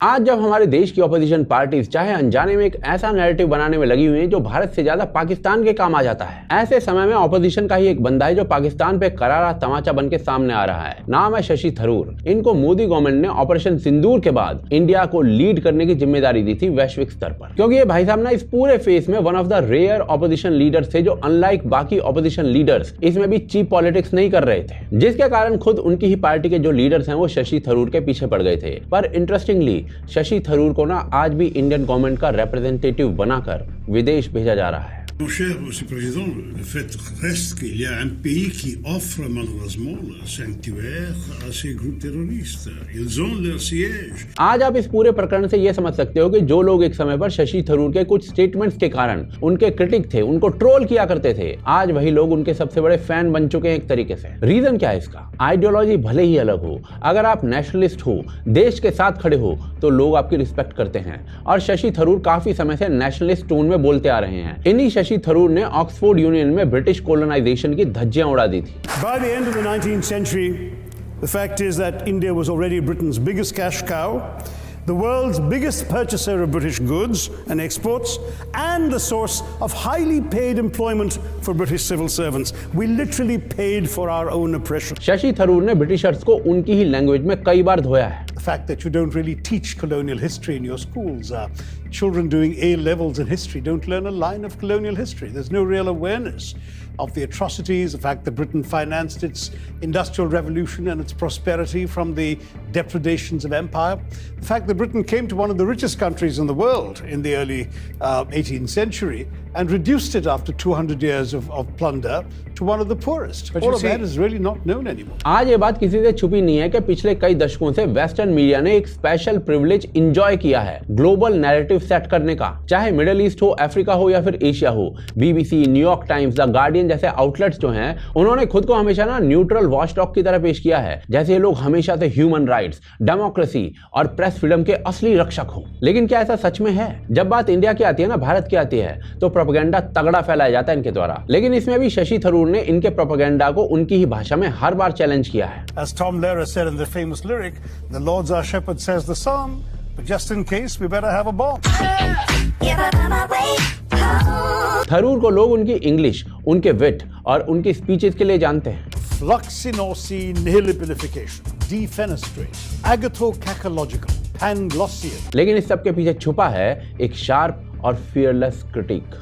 आज जब हमारे देश की ऑपोजिशन पार्टीज चाहे अनजाने में एक ऐसा नैरेटिव बनाने में लगी हुई है जो भारत से ज्यादा पाकिस्तान के काम आ जाता है, ऐसे समय में ऑपोजिशन का ही एक बंदा है जो पाकिस्तान पे करारा तमाचा बन के सामने आ रहा है। नाम है शशि थरूर। इनको मोदी गवर्नमेंट ने ऑपरेशन सिंदूर के बाद इंडिया को लीड करने की जिम्मेदारी दी थी वैश्विक स्तर पर, क्योंकि ये भाई साहब ना इस पूरे फेस में one of the rare opposition leaders थे जो अनलाइक बाकी ऑपोजिशन लीडर्स इसमें भी चीप पॉलिटिक्स नहीं कर रहे थे, जिसके कारण खुद उनकी ही पार्टी के जो लीडर्स हैं वो शशि थरूर के पीछे पड़ गए थे। पर इंटरेस्टिंगली शशि थरूर को ना आज भी इंडियन गवर्नमेंट का रिप्रेजेंटेटिव बनाकर विदेश भेजा जा रहा है। Mon cher Monsieur le Président, le fait reste qu'il y a un pays qui offre malheureusement le sanctuaire à ces groupes terroristes. Ils ont leur siège. आज आप इस पूरे प्रकरण से यह समझ सकते हो कि जो लोग एक समय पर शशि थरूर के कुछ स्टेटमेंट्स के कारण उनके क्रिटिक थे, उनको ट्रोल किया करते थे, आज वही लोग उनके सबसे बड़े फैन बन चुके हैं एक तरीके से। रीजन क्या है इसका? आइडियोलॉजी भले ही अलग हो, अगर आप नेशनलिस्ट हो, देश के साथ खड़े हो, तो लोग आपकी रिस्पेक्ट करते हैं। और शशि थरूर काफी समय से नेशनलिस्ट टोन में बोलते आ रहे हैं। इन्हीं शशि थरूर ने ऑक्सफोर्ड यूनियन में ब्रिटिश कॉलोनाइजेशन की धज्जियां उड़ा दी थी। By the end of the 19th century, the fact is that India was already Britain's biggest cash cow, the world's biggest purchaser of British goods and exports, and the source of highly paid employment for British civil servants. We literally paid for our own oppression. Shashi Tharoor ने Britishers को उनकी ही language में कई बार धोया है। The fact that you don't really teach colonial history in your schools. Children doing A levels in history don't learn a line of colonial history. There's no real awareness of the atrocities, the fact that Britain financed its industrial revolution and its prosperity from the depredations of empire, the fact that Britain came to one of the richest countries in the world in the early 18th century and reduced it after 200 years of plunder to one of the poorest. But all of that is really not known anymore. आज ये बात किसी से छुपी नहीं है कि पिछले कई दशकों से वेस्टर्न मीडिया ने एक स्पेशल प्रिविलेज एंजॉय किया है ग्लोबल नैरेटिव सेट करने का, चाहे मिडिल ईस्ट हो, अफ्रीका हो या फिर एशिया हो। BBC, New York times, the guardian जैसे आउटलेट्स जो हैं, उन्होंने खुद को हमेशा ना न्यूट्रल वॉचडॉग की तरह पेश किया है, जैसे ये लोग हमेशा से ह्यूमन राइट्स, डेमोक्रेसी और प्रेस फ्रीडम के असली रक्षक हो। लेकिन क्या ऐसा सच में है? जब बात इंडिया की आती है ना, भारत की आती है, तो प्रोपेगेंडा तगड़ा फैलाया जाता है इनके द्वारा। लेकिन इसमें भी शशि थरूर ने इनके प्रोपेगेंडा को उनकी ही भाषा में हर बार चैलेंज किया है। As Tom Lehrer said in the famous lyric, "The Lord's our shepherd," says the psalm, but just in case we better have a bomb. Tharoor को लोग उनकी इंग्लिश, उनके विट और उनकी स्पीचेस के लिए जानते हैं। Fluxinosi nihilabilification, defenestrate, agathocacological, panglossian. लेकिन इस सब के पीछे छुपा है एक शार्प और fearless critique.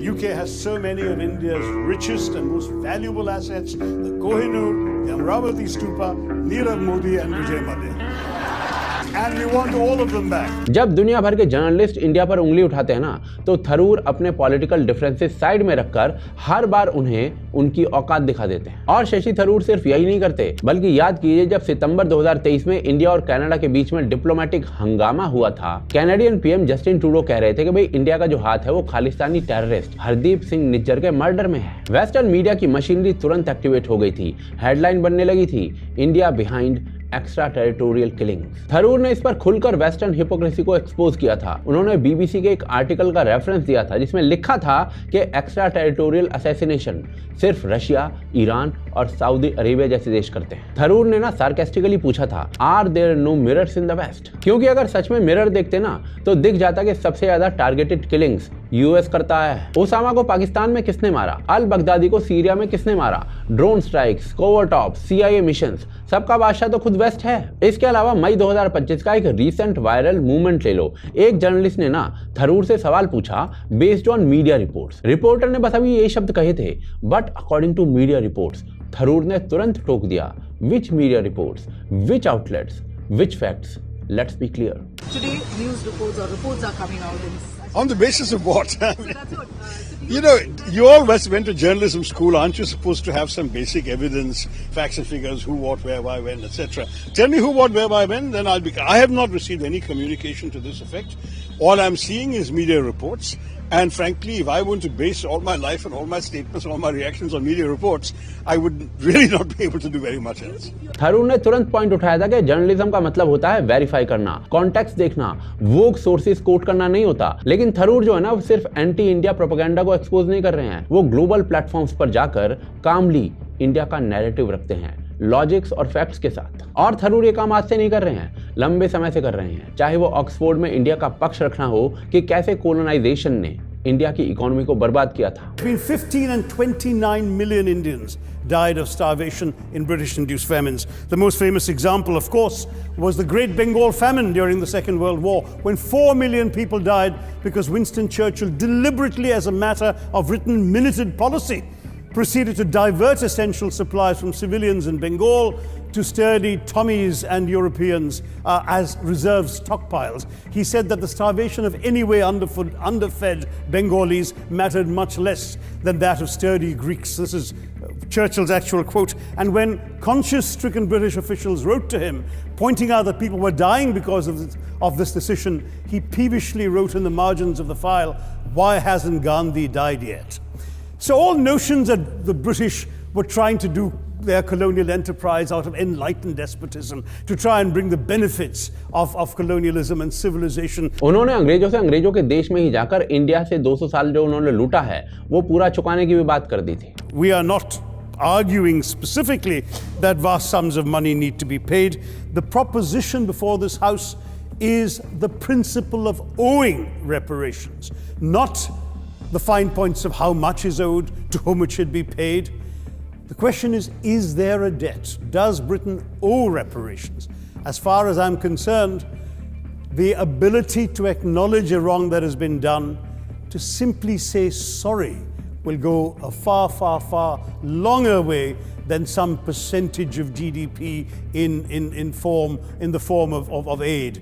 UK has so many of India's richest and most valuable assets: the Kohinoor, the Amravati Stupa, Nirav Modi and Vijay Mallya. And we want all of them back. जब दुनिया भर के journalist India पर उंगली उठाते हैं ना, तो थरूर अपने पॉलिटिकल डिफरेंसेस साइड में रखकर हर बार उन्हें उनकी औकात दिखा देते हैं। और शशि थरूर सिर्फ यही नहीं करते, बल्कि याद कीजिए जब सितंबर 2023 में इंडिया और कनाडा के बीच में डिप्लोमेटिक हंगामा हुआ था, कैनेडियन पीएम जस्टिन ट्रूडो कह रहे थे कि भाई इंडिया का जो हाथ है वो खालिस्तानी टेररिस्ट हरदीप सिंह निज्जर के मर्डर में है। वेस्टर्न मीडिया की मशीनरी तुरंत एक्टिवेट हो गई थी, हेडलाइन बनने लगी थी, India behind extra territorial killings. Tharoor ने इस पर खुलकर वेस्टर्न हिपोक्रेसी को एक्सपोज किया था। उन्होंने बीबीसी के एक आर्टिकल का रेफरेंस दिया था जिसमें लिखा था कि एक्स्ट्रा टेरिटोरियल असैसिनेशन सिर्फ रशिया, ईरान और सऊदी अरेबिया जैसे देश करते हैं। थरूर ने ना सार्केस्टिकली पूछा था, are there no mirrors in the west? क्योंकि अगर सच में मिरर देखते ना, तो दिख जाता कि सबसे ज्यादा टारगेटेड किलिंग्स यूएस करता है। ओसामा को पाकिस्तान में किसने मारा? अल बगदादी को सीरिया में किसने मारा? Drone strikes, covert ops, CIA missions, सबका बादशाह तो खुद वेस्ट है। इसके अलावा मई 2025 का एक रीसेंट वायरल मूवमेंट ले लो। एक जर्नलिस्ट ने ना थरूर से सवाल पूछा based on media reports. Reporter ने बस अभी ये शब्द कहे थे, but according to media reports. Tharoor ने तुरंत टोक दिया, which media reports, which outlets, which facts? Let's be clear. Today, news reports are coming out. On the basis of what? You know, you all went to journalism school. Aren't you supposed to have some basic evidence, facts and figures, who, what, where, why, when, etc.? Tell me who, what, where, why, when, then I'll be... I have not received any communication to this effect. All I'm seeing is media reports. And frankly, if I want to base all my life and all my statements and all my reactions on media reports, I would really not be able to do very much else. Tharoor ने तुरंत point उठाया था कि journalism का मतलब होता है verify करना, कॉन्टेक्स्ट देखना, वोग सोर्सेज कोट करना नहीं होता। लेकिन थरूर जो है ना, वो सिर्फ एंटी इंडिया प्रोपेगेंडा को एक्सपोज नहीं कर रहे हैं, वो ग्लोबल प्लेटफॉर्म्स पर जाकर कामली इंडिया का नैरेटिव रखते हैं। लॉजिक्स और फैक्ट्स के साथ। और थरूर ये काम आज से नहीं कर रहे हैं, लंबे समय से कर रहे हैं, चाहे वो ऑक्सफोर्ड में इंडिया का पक्ष रखना हो कि कैसे कोलोनाइजेशन ने इंडिया की इकोनॉमी को बर्बाद किया था। Between 15 and 29 million Indians died of starvation in British-induced famines. The most famous example, of course, was the Great Bengal Famine during the Second World War, when 4 million people died because Winston Churchill deliberately, as a matter of written minuted policy, proceeded to divert essential supplies from civilians in Bengal to sturdy Tommies and Europeans as reserve stockpiles. He said that the starvation of anyway underfed Bengalis mattered much less than that of sturdy Greeks. This is Churchill's actual quote. And when conscience-stricken British officials wrote to him, pointing out that people were dying because of this decision, he peevishly wrote in the margins of the file, "Why hasn't Gandhi died yet?" So all notions that the British were trying to do their colonial enterprise out of enlightened despotism to try and bring the benefits of colonialism and civilization. उन्होंने अंग्रेजों से अंग्रेजों के देश में ही जाकर India से 200 साल जो उन्होंने लूटा है वो पूरा चुकाने की भी बात कर दी थी। We are not arguing specifically that vast sums of money need to be paid. The proposition before this House is the principle of owing reparations, not the fine points of how much is owed, to whom it should be paid. The question is there a debt? Does Britain owe reparations? As far as I'm concerned, the ability to acknowledge a wrong that has been done, to simply say sorry, will go a far, far, far longer way than some percentage of GDP in the form of aid.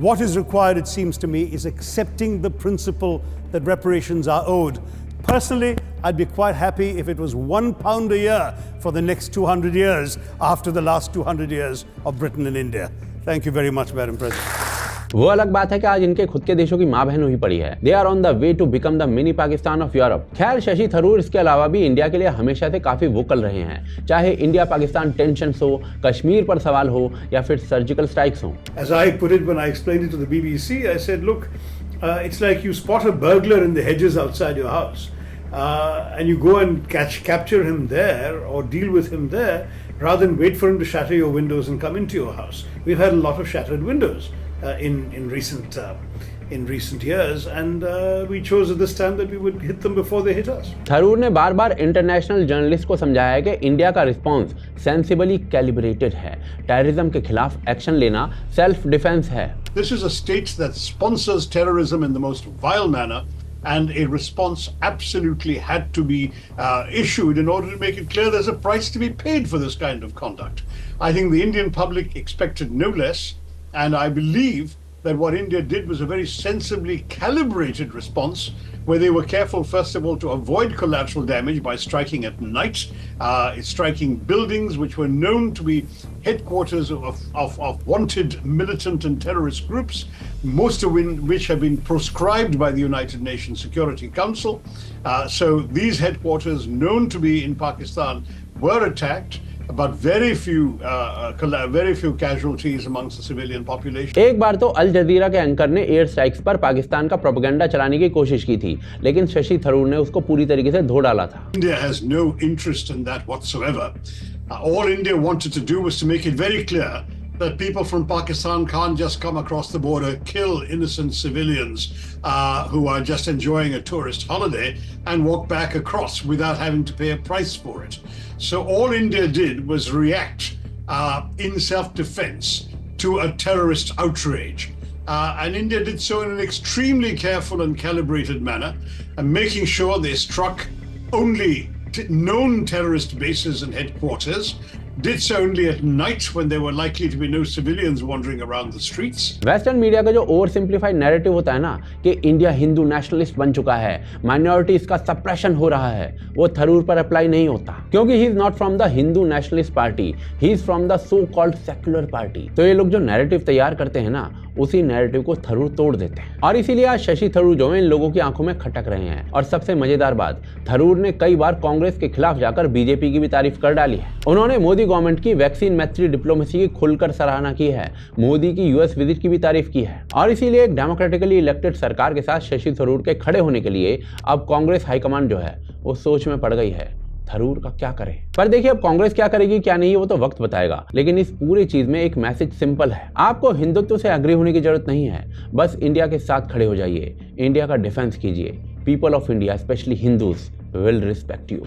What is required, it seems to me, is accepting the principle that reparations are owed. Personally, I'd be quite happy if it was £1 a year for the next 200 years after the last 200 years of Britain and India. Thank you very much, Madam President. वो अलग बात है कि आज इनके खुद के देशों की माँ बहन हुई पड़ी है। They are on the way to become the mini Pakistan of Europe. खैर, शशि थरूर इसके अलावा भी इंडिया के लिए हमेशा से काफी वोकल रहे हैं, चाहे इंडिया पाकिस्तान टेंशन हो, कश्मीर पर सवाल हो या फिर सर्जिकल स्ट्राइक्स हो। As I put it when I explained it to the BBC, I said, look, it's like you spot a burglar in the hedges outside your house, and you go and capture him there or deal with him there, rather than wait for him to shatter your windows and come into your house. We've had a lot of shattered windows in recent years, and we chose at this time that we would hit them before they hit us. Tharoor ने बार बार international journalist को समझाया कि India का response sensibly calibrated है, terrorism के खिलाफ action लेना self defence है। This is a state that sponsors terrorism in the most vile manner, and a response absolutely had to be issued in order to make it clear there's a price to be paid for this kind of conduct. I think the Indian public expected no less, and I believe that what India did was a very sensibly calibrated response, where they were careful, first of all, to avoid collateral damage by striking at night, striking buildings which were known to be headquarters of wanted militant and terrorist groups, most of which have been proscribed by the United Nations Security Council. So these headquarters, known to be in Pakistan, were attacked, but very few casualties amongst the civilian population. एक बार तो अल जजीरा के anchor ने air strikes पर पाकिस्तान का propaganda चलाने की कोशिश की थी, लेकिन शशि थरूर ने उसको पूरी तरीके से धो डाला था। India has no interest in that whatsoever. All India wanted to do was to make it very clear that people from Pakistan can't just come across the border, kill innocent civilians who are just enjoying a tourist holiday and walk back across without having to pay a price for it. So all India did was react in self-defense to a terrorist outrage. And India did so in an extremely careful and calibrated manner, and making sure they struck only known terrorist bases and headquarters, did so only at night when there were likely to be no civilians wandering around the streets. Western media का जो over simplified narrative होता है ना कि India Hindu nationalist बन चुका है, minorities का सप्रेशन हो रहा है, वो थरूर पर अप्लाई नहीं होता, क्योंकि he is not from the Hindu nationalist party, he is from the so called secular party. तो ये लोग जो नैरेटिव तैयार करते हैं ना, उसी नैरेटिव को थरूर तोड़ देते हैं, और इसीलिए आज शशि थरूर जो है इन लोगों की आंखों में खटक रहे हैं। और सबसे मजेदार बात, थरूर ने कई बार कांग्रेस के खिलाफ जाकर बीजेपी की भी तारीफ कर डाली है। उन्होंने मोदी गवर्नमेंट की वैक्सीन मैत्री डिप्लोमेसी की खुलकर सराहना की है, मोदी की यूएस विजिट की भी तारीफ की है, और इसीलिए एक डेमोक्रेटिकली इलेक्टेड सरकार के साथ शशि थरूर के खड़े होने के लिए अब कांग्रेस हाईकमांड जो है वो सोच में पड़ गई है थरूर का क्या करें। पर देखिए अब कांग्रेस क्या करेगी क्या नहीं वो तो वक्त बताएगा, लेकिन इस पूरी चीज में एक मैसेज सिंपल है, आपको हिंदुत्व से एग्री होने की जरूरत नहीं है, बस इंडिया के साथ खड़े हो जाइए, इंडिया का डिफेंस कीजिए। People of India specially Hindus will respect you.